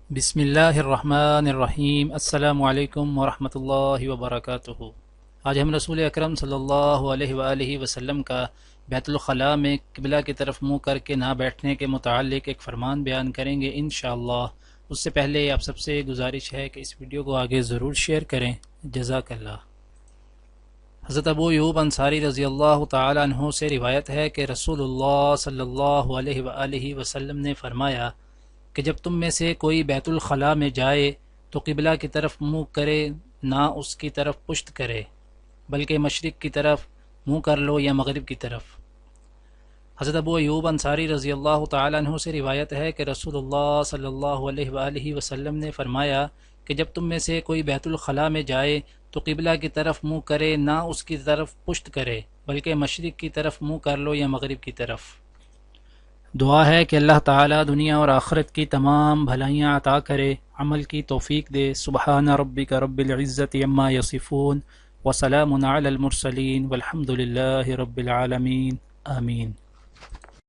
بسم اللہ الرحمن الرحیم۔ السلام علیکم ورحمۃ اللہ وبرکاتہ۔ آج ہم رسول اکرم صلی اللہ علیہ وآلہ وسلم کا بیت الخلاء میں قبلہ کی طرف منہ کر کے نہ بیٹھنے کے متعلق ایک فرمان بیان کریں گے انشاءاللہ۔ اس سے پہلے آپ سب سے گزارش ہے کہ اس ویڈیو کو آگے ضرور شیئر کریں، جزاک اللہ۔ حضرت ابو ایوب انصاری رضی اللہ تعالی عنہ سے روایت ہے کہ رسول اللہ صلی اللہ علیہ وآلہ وسلم نے فرمایا کہ جب تم میں سے کوئی بیت الخلاء میں جائے تو قبلہ کی طرف منہ کرے، نہ اس کی طرف پشت کرے، بلکہ مشرق کی طرف منہ کر لو یا مغرب کی طرف۔ حضرت ابو ایوب انصاری رضی اللہ تعالی عنہ سے روایت ہے کہ رسول اللہ صلی اللہ علیہ وآلہ وسلم نے فرمایا کہ جب تم میں سے کوئی بیت الخلاء میں جائے تو قبلہ کی طرف منہ کرے، نہ اس کی طرف پشت کرے، بلکہ مشرق کی طرف منہ کر لو یا مغرب کی طرف۔ دعا ہے کہ اللہ تعالی دنیا اور آخرت کی تمام بھلائیاں عطا کرے، عمل کی توفیق دے۔ سبحان ربک رب العزت عما یصفون وسلام علی المرسلین والحمد للہ رب العالمین، آمین۔